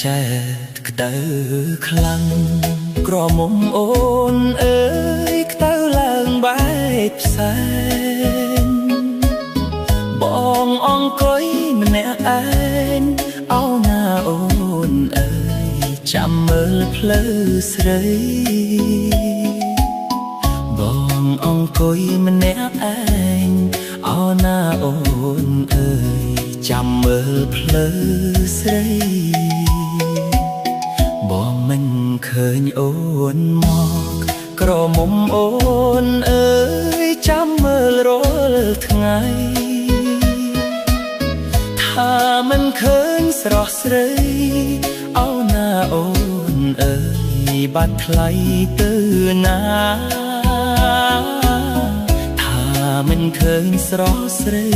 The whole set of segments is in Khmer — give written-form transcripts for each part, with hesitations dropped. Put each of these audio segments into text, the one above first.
ចែកក្តៅខ្លាំងក្រមុំអូនអើយក្តៅឡើងបែកផ្សែងបងអង្គុយម្នាក់ឯងអោណាអូនអើយចាំមើលផ្លូវស្រីបងអង្គុយម្នាក់ឯងអោណាអូនអើយចាំមើលផ្លូវស្រីបងមិនឃើញអូនមកក្រមុំអូនអើយចាំមើលរាល់ថ្ងៃថាមិនឃើញស្រស់ស្រីអោណាអូនអើយបាត់ថ្លៃទៅណាថាមិនឃើញស្រស់ស្រី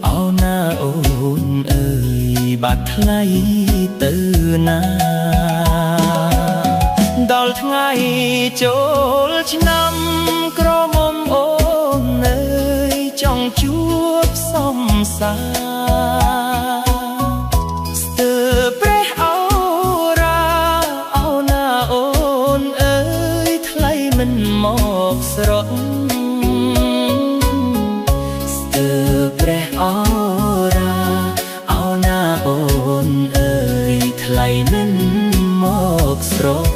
អោណាអូនអើយបាត់ថ្លៃទៅណាដល់ថ្ងៃចូលឆ្នាំក្រមុំអូនអើយចង់ជួបសំសាស្ទើរព្រះអូរាអោណាអូនអើយថ្លៃមិនមកស្រត់ស្ទើរព្រះអូរាអោណាអូនអើយថ្លៃមិនមកស្រត់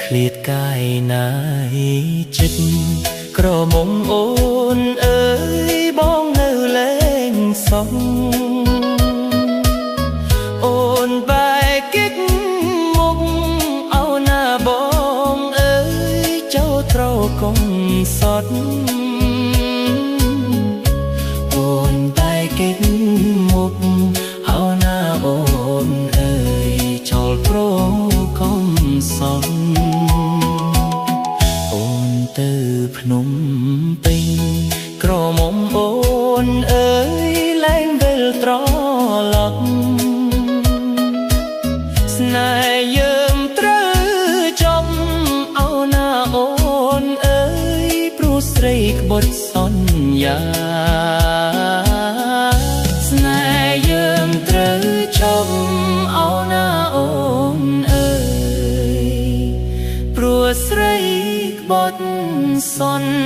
ឃ្លាតកាយណាយចិត្តក្រមុំអូនអើយបងនៅលែងសោះអូនបែកកិច្ចមុខអោណាបងអើយចូលត្រូវកុំសត់អូនបែកកិច្ចមុខអោណាអូនអើយចូលប្រកុំសត់ទៅភ្នំពេញក្រមុំអូនអើយលែងវិលត្រឡប់ស្នេហ៍យើងត្រូវចប់អោណាអូនអើយព្រោះស្រីក្បត់សន្យាស្នេហ៍យើងត្រូវចប់អោណាអូនអើយព្រោះស្រីក្បត់សន្